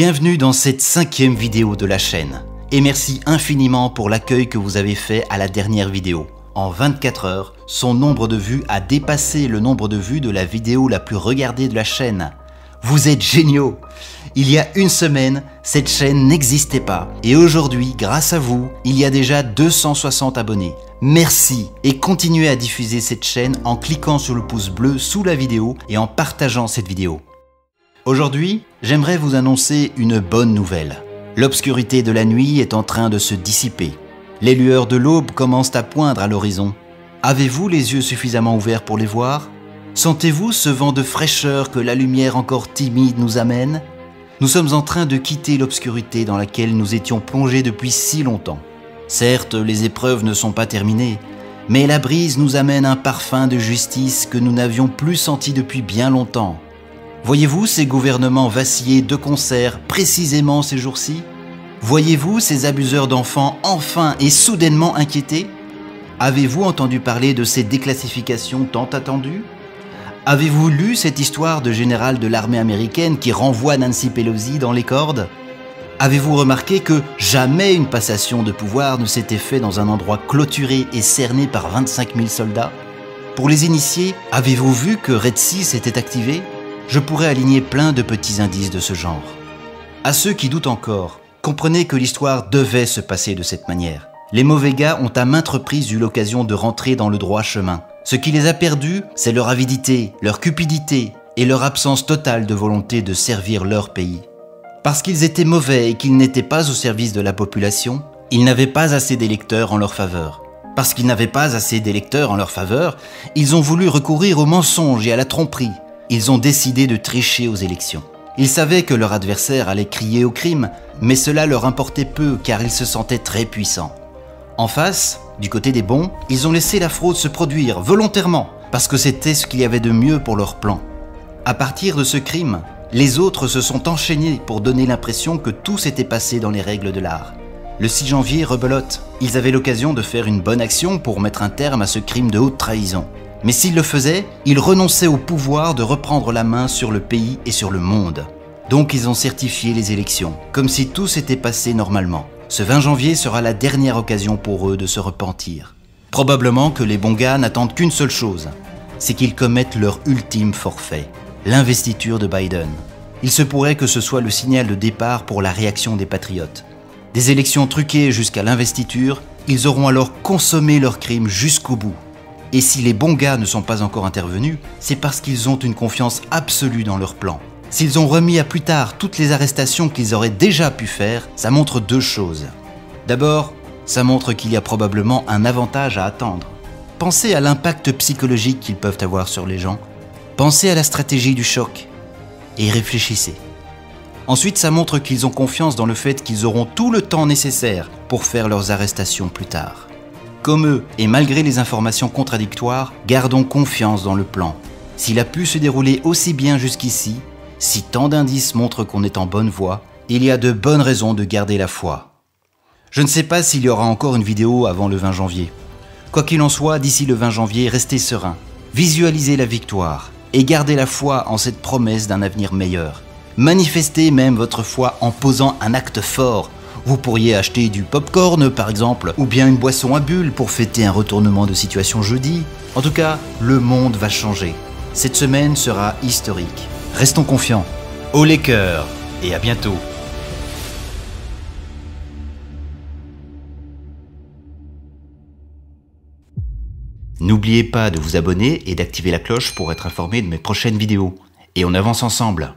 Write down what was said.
Bienvenue dans cette 5e vidéo de la chaîne. Et merci infiniment pour l'accueil que vous avez fait à la dernière vidéo. En 24 heures, son nombre de vues a dépassé le nombre de vues de la vidéo la plus regardée de la chaîne. Vous êtes géniaux! Il y a une semaine, cette chaîne n'existait pas. Et aujourd'hui, grâce à vous, il y a déjà 260 abonnés. Merci et continuez à diffuser cette chaîne en cliquant sur le pouce bleu sous la vidéo et en partageant cette vidéo. Aujourd'hui, j'aimerais vous annoncer une bonne nouvelle. L'obscurité de la nuit est en train de se dissiper. Les lueurs de l'aube commencent à poindre à l'horizon. Avez-vous les yeux suffisamment ouverts pour les voir? Sentez-vous ce vent de fraîcheur que la lumière encore timide nous amène? Nous sommes en train de quitter l'obscurité dans laquelle nous étions plongés depuis si longtemps. Certes, les épreuves ne sont pas terminées, mais la brise nous amène un parfum de justice que nous n'avions plus senti depuis bien longtemps. Voyez-vous ces gouvernements vaciller de concert précisément ces jours-ci? Voyez-vous ces abuseurs d'enfants enfin et soudainement inquiétés? Avez-vous entendu parler de ces déclassifications tant attendues? Avez-vous lu cette histoire de général de l'armée américaine qui renvoie Nancy Pelosi dans les cordes? Avez-vous remarqué que jamais une passation de pouvoir ne s'était faite dans un endroit clôturé et cerné par 25 000 soldats? Pour les initiés, avez-vous vu que Red Sea s'était activé? Je pourrais aligner plein de petits indices de ce genre. À ceux qui doutent encore, comprenez que l'histoire devait se passer de cette manière. Les mauvais gars ont à maintes reprises eu l'occasion de rentrer dans le droit chemin. Ce qui les a perdus, c'est leur avidité, leur cupidité et leur absence totale de volonté de servir leur pays. Parce qu'ils étaient mauvais et qu'ils n'étaient pas au service de la population, ils n'avaient pas assez d'électeurs en leur faveur. Parce qu'ils n'avaient pas assez d'électeurs en leur faveur, ils ont voulu recourir au mensonge et à la tromperie. Ils ont décidé de tricher aux élections. Ils savaient que leur adversaire allait crier au crime, mais cela leur importait peu car ils se sentaient très puissants. En face, du côté des bons, ils ont laissé la fraude se produire volontairement parce que c'était ce qu'il y avait de mieux pour leur plan. À partir de ce crime, les autres se sont enchaînés pour donner l'impression que tout s'était passé dans les règles de l'art. Le 6 janvier, rebelote, ils avaient l'occasion de faire une bonne action pour mettre un terme à ce crime de haute trahison. Mais s'ils le faisaient, ils renonçaient au pouvoir de reprendre la main sur le pays et sur le monde. Donc ils ont certifié les élections, comme si tout s'était passé normalement. Ce 20 janvier sera la dernière occasion pour eux de se repentir. Probablement que les bons gars n'attendent qu'une seule chose, c'est qu'ils commettent leur ultime forfait, l'investiture de Biden. Il se pourrait que ce soit le signal de départ pour la réaction des patriotes. Des élections truquées jusqu'à l'investiture, ils auront alors consommé leur crime jusqu'au bout. Et si les bons gars ne sont pas encore intervenus, c'est parce qu'ils ont une confiance absolue dans leur plan. S'ils ont remis à plus tard toutes les arrestations qu'ils auraient déjà pu faire, ça montre deux choses. D'abord, ça montre qu'il y a probablement un avantage à attendre. Pensez à l'impact psychologique qu'ils peuvent avoir sur les gens. Pensez à la stratégie du choc. Et réfléchissez. Ensuite, ça montre qu'ils ont confiance dans le fait qu'ils auront tout le temps nécessaire pour faire leurs arrestations plus tard. Comme eux, et malgré les informations contradictoires, gardons confiance dans le plan. S'il a pu se dérouler aussi bien jusqu'ici, si tant d'indices montrent qu'on est en bonne voie, il y a de bonnes raisons de garder la foi. Je ne sais pas s'il y aura encore une vidéo avant le 20 janvier. Quoi qu'il en soit, d'ici le 20 janvier, restez serein, visualisez la victoire et gardez la foi en cette promesse d'un avenir meilleur. Manifestez même votre foi en posant un acte fort. Vous pourriez acheter du popcorn par exemple, ou bien une boisson à bulles pour fêter un retournement de situation jeudi. En tout cas, le monde va changer. Cette semaine sera historique. Restons confiants. Haut les cœurs et à bientôt. N'oubliez pas de vous abonner et d'activer la cloche pour être informé de mes prochaines vidéos. Et on avance ensemble.